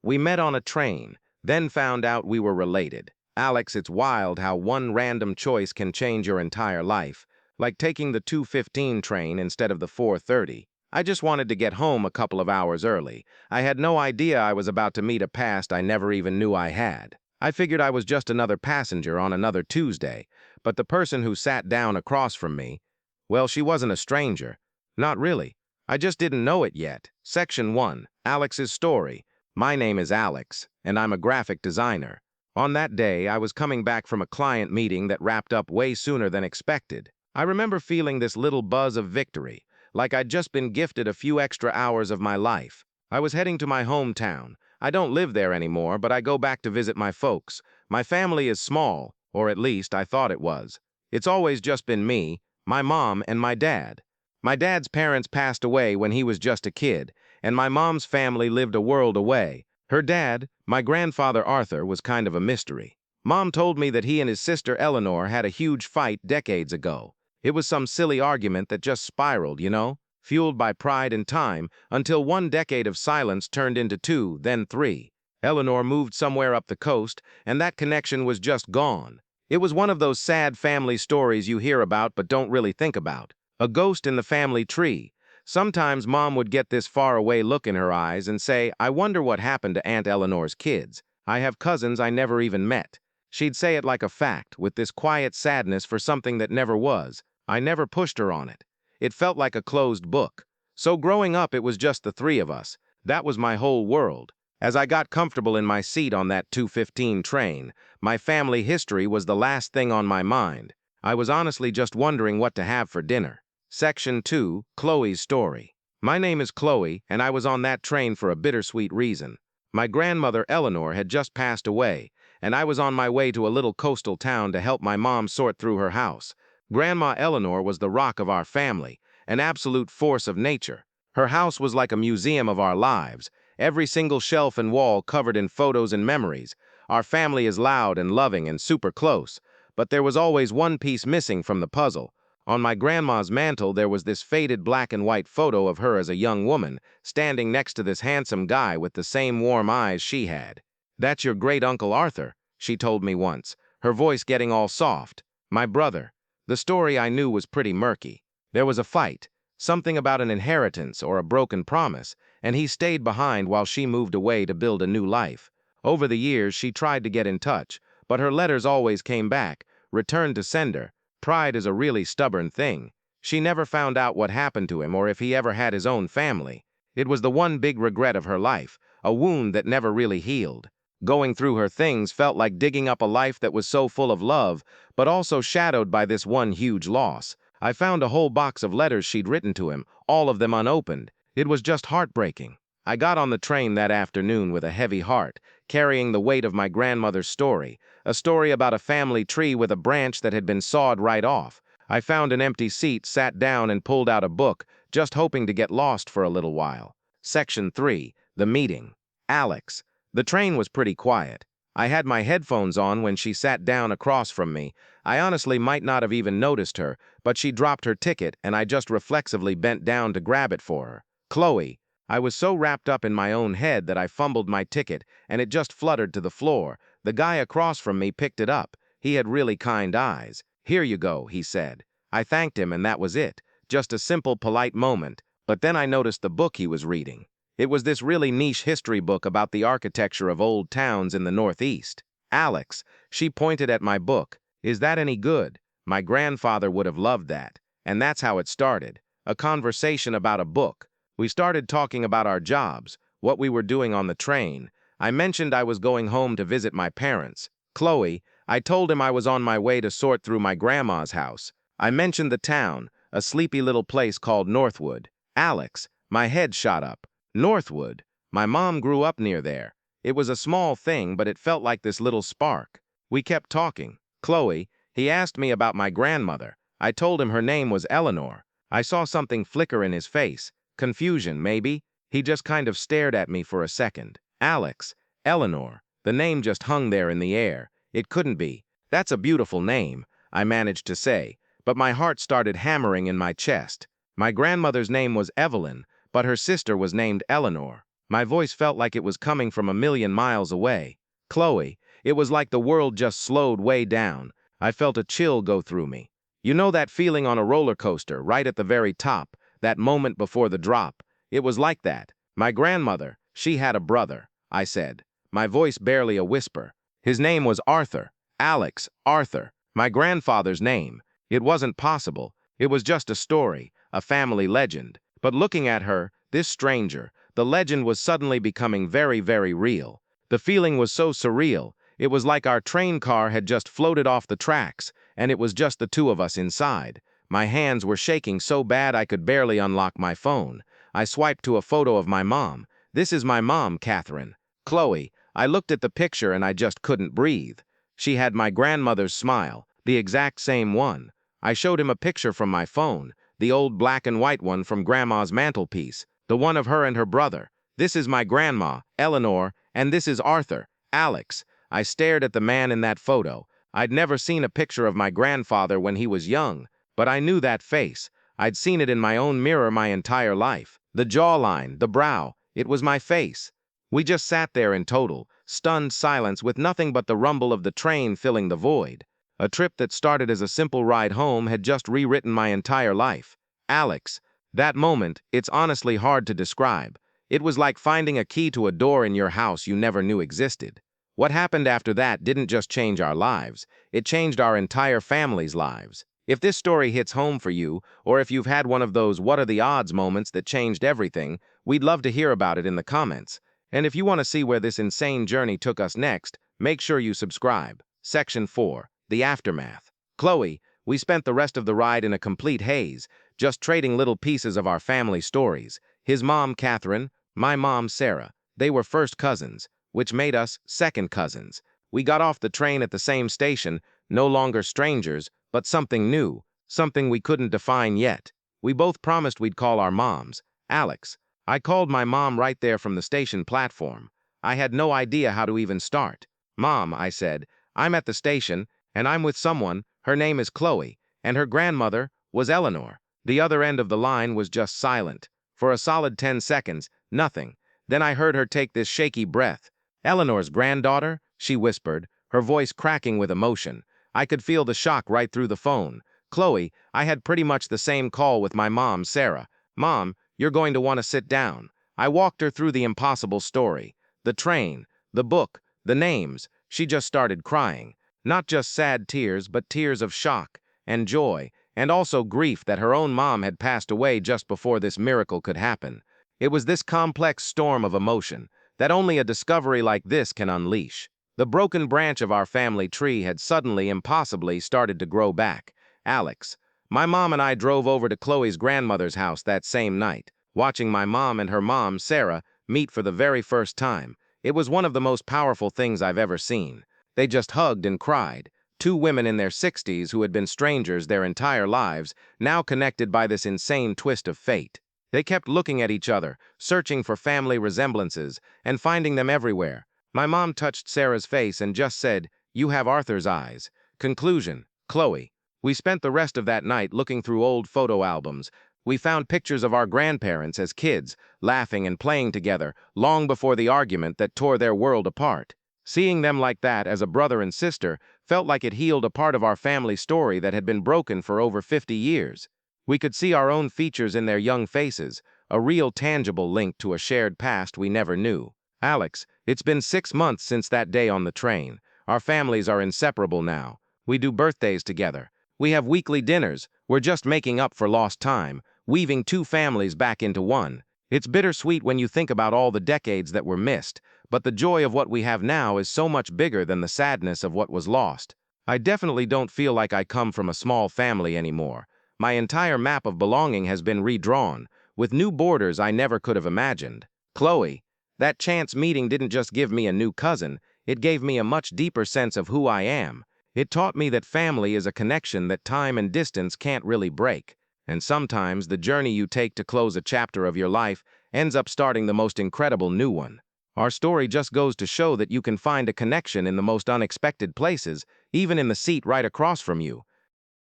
We met on a train, then found out we were related. Alex, it's wild how one random choice can change your entire life, like taking the 2:15 train instead of the 4:30. I just wanted to get home a couple of hours early. I had no idea I was about to meet a past I never even knew I had. I figured I was just another passenger on another Tuesday, but the person who sat down across from me, well, she wasn't a stranger. Not really. I just didn't know it yet. Section 1, Alex's story. My name is Alex, and I'm a graphic designer. On that day, I was coming back from a client meeting that wrapped up way sooner than expected. I remember feeling this little buzz of victory, like I'd just been gifted a few extra hours of my life. I was heading to my hometown. I don't live there anymore, but I go back to visit my folks. My family is small, or at least I thought it was. It's always just been me, my mom, and my dad. My dad's parents passed away when he was just a kid, and my mom's family lived a world away. Her dad, my grandfather Arthur, was kind of a mystery. Mom told me that he and his sister Eleanor had a huge fight decades ago. It was some silly argument that just spiraled, fueled by pride and time, until one decade of silence turned into two, then three. Eleanor moved somewhere up the coast, and that connection was just gone. It was one of those sad family stories you hear about but don't really think about. A ghost in the family tree. Sometimes Mom would get this faraway look in her eyes and say, "I wonder what happened to Aunt Eleanor's kids. I have cousins I never even met." She'd say it like a fact, with this quiet sadness for something that never was. I never pushed her on it. It felt like a closed book. So growing up, it was just the three of us. That was my whole world. As I got comfortable in my seat on that 2:15 train, my family history was the last thing on my mind. I was honestly just wondering what to have for dinner. Section 2, Chloe's story. My name is Chloe, and I was on that train for a bittersweet reason. My grandmother Eleanor had just passed away, and I was on my way to a little coastal town to help my mom sort through her house. Grandma Eleanor was the rock of our family, an absolute force of nature. Her house was like a museum of our lives, every single shelf and wall covered in photos and memories. Our family is loud and loving and super close, but there was always one piece missing from the puzzle. On my grandma's mantle, there was this faded black and white photo of her as a young woman, standing next to this handsome guy with the same warm eyes she had. "That's your great-uncle Arthur," she told me once, her voice getting all soft. My brother. The story I knew was pretty murky. There was a fight, something about an inheritance or a broken promise, and he stayed behind while she moved away to build a new life. Over the years, she tried to get in touch, but her letters always came back, returned to sender. Pride is a really stubborn thing. She never found out what happened to him or if he ever had his own family. It was the one big regret of her life, a wound that never really healed. Going through her things felt like digging up a life that was so full of love, but also shadowed by this one huge loss. I found a whole box of letters she'd written to him, all of them unopened. It was just heartbreaking. I got on the train that afternoon with a heavy heart, carrying the weight of my grandmother's story, a story about a family tree with a branch that had been sawed right off. I found an empty seat, sat down, and pulled out a book, just hoping to get lost for a little while. Section 3, The Meeting. Alex. The train was pretty quiet. I had my headphones on when she sat down across from me. I honestly might not have even noticed her, but she dropped her ticket and I just reflexively bent down to grab it for her. Chloe. I was so wrapped up in my own head that I fumbled my ticket and it just fluttered to the floor. The guy across from me picked it up. He had really kind eyes. "Here you go," he said. I thanked him and that was it. Just a simple, polite moment. But then I noticed the book he was reading. It was this really niche history book about the architecture of old towns in the Northeast. "Alex," she pointed at my book. "Is that any good? My grandfather would have loved that." And that's how it started. A conversation about a book. We started talking about our jobs, what we were doing on the train. I mentioned I was going home to visit my parents. Chloe, I told him I was on my way to sort through my grandma's house. I mentioned the town, a sleepy little place called Northwood. "Alex," my head shot up. Northwood. My mom grew up near there. It was a small thing, but it felt like this little spark. We kept talking. Chloe, he asked me about my grandmother. I told him her name was Eleanor. I saw something flicker in his face. Confusion, maybe? He just kind of stared at me for a second. "Alex, Eleanor." The name just hung there in the air. It couldn't be. "That's a beautiful name," I managed to say, but my heart started hammering in my chest. My grandmother's name was Evelyn, but her sister was named Eleanor. My voice felt like it was coming from a million miles away. Chloe, it was like the world just slowed way down. I felt a chill go through me. You know that feeling on a roller coaster, right at the very top, that moment before the drop? It was like that. My grandmother, she had a brother, I said, my voice barely a whisper. His name was Arthur. Alex, Arthur. My grandfather's name. It wasn't possible. It was just a story, a family legend. But looking at her, this stranger, the legend was suddenly becoming very, very real. The feeling was so surreal. It was like our train car had just floated off the tracks, and it was just the two of us inside. My hands were shaking so bad I could barely unlock my phone. I swiped to a photo of my mom. This is my mom, Catherine. Chloe. I looked at the picture and I just couldn't breathe. She had my grandmother's smile, the exact same one. I showed him a picture from my phone, the old black and white one from Grandma's mantelpiece, the one of her and her brother. This is my grandma, Eleanor, and this is Arthur, Alex. I stared at the man in that photo. I'd never seen a picture of my grandfather when he was young, but I knew that face. I'd seen it in my own mirror my entire life. The jawline, the brow, it was my face. We just sat there in total, stunned silence with nothing but the rumble of the train filling the void. A trip that started as a simple ride home had just rewritten my entire life. Alex, that moment, it's honestly hard to describe. It was like finding a key to a door in your house you never knew existed. What happened after that didn't just change our lives, it changed our entire family's lives. If this story hits home for you, or if you've had one of those what are the odds moments that changed everything, we'd love to hear about it in the comments. And if you want to see where this insane journey took us next, make sure you subscribe. Section 4. The Aftermath. Chloe, we spent the rest of the ride in a complete haze, just trading little pieces of our family stories. His mom, Catherine, my mom, Sarah. They were first cousins, which made us second cousins. We got off the train at the same station, no longer strangers, but something new, something we couldn't define yet. We both promised we'd call our moms. Alex. I called my mom right there from the station platform. I had no idea how to even start. Mom, I said, I'm at the station, and I'm with someone, her name is Chloe, and her grandmother was Eleanor. The other end of the line was just silent. For a solid 10 seconds, nothing. Then I heard her take this shaky breath. Eleanor's granddaughter? She whispered, her voice cracking with emotion. I could feel the shock right through the phone. Chloe, I had pretty much the same call with my mom, Sarah. Mom, you're going to want to sit down. I walked her through the impossible story. The train, the book, the names. She just started crying. Not just sad tears, but tears of shock and joy, and also grief that her own mom had passed away just before this miracle could happen. It was this complex storm of emotion that only a discovery like this can unleash. The broken branch of our family tree had suddenly, impossibly, started to grow back. Alex. My mom and I drove over to Chloe's grandmother's house that same night, watching my mom and her mom, Sarah, meet for the very first time. It was one of the most powerful things I've ever seen. They just hugged and cried. Two women in their 60s who had been strangers their entire lives, now connected by this insane twist of fate. They kept looking at each other, searching for family resemblances, and finding them everywhere. My mom touched Sarah's face and just said, "You have Arthur's eyes." Conclusion. Chloe. We spent the rest of that night looking through old photo albums. We found pictures of our grandparents as kids, laughing and playing together, long before the argument that tore their world apart. Seeing them like that as a brother and sister felt like it healed a part of our family story that had been broken for over 50 years. We could see our own features in their young faces, a real tangible link to a shared past we never knew. Alex, it's been 6 months since that day on the train. Our families are inseparable now. We do birthdays together. We have weekly dinners. We're just making up for lost time, weaving two families back into one. It's bittersweet when you think about all the decades that were missed, but the joy of what we have now is so much bigger than the sadness of what was lost. I definitely don't feel like I come from a small family anymore. My entire map of belonging has been redrawn, with new borders I never could have imagined. Chloe, that chance meeting didn't just give me a new cousin, it gave me a much deeper sense of who I am. It taught me that family is a connection that time and distance can't really break. And sometimes the journey you take to close a chapter of your life ends up starting the most incredible new one. Our story just goes to show that you can find a connection in the most unexpected places, even in the seat right across from you.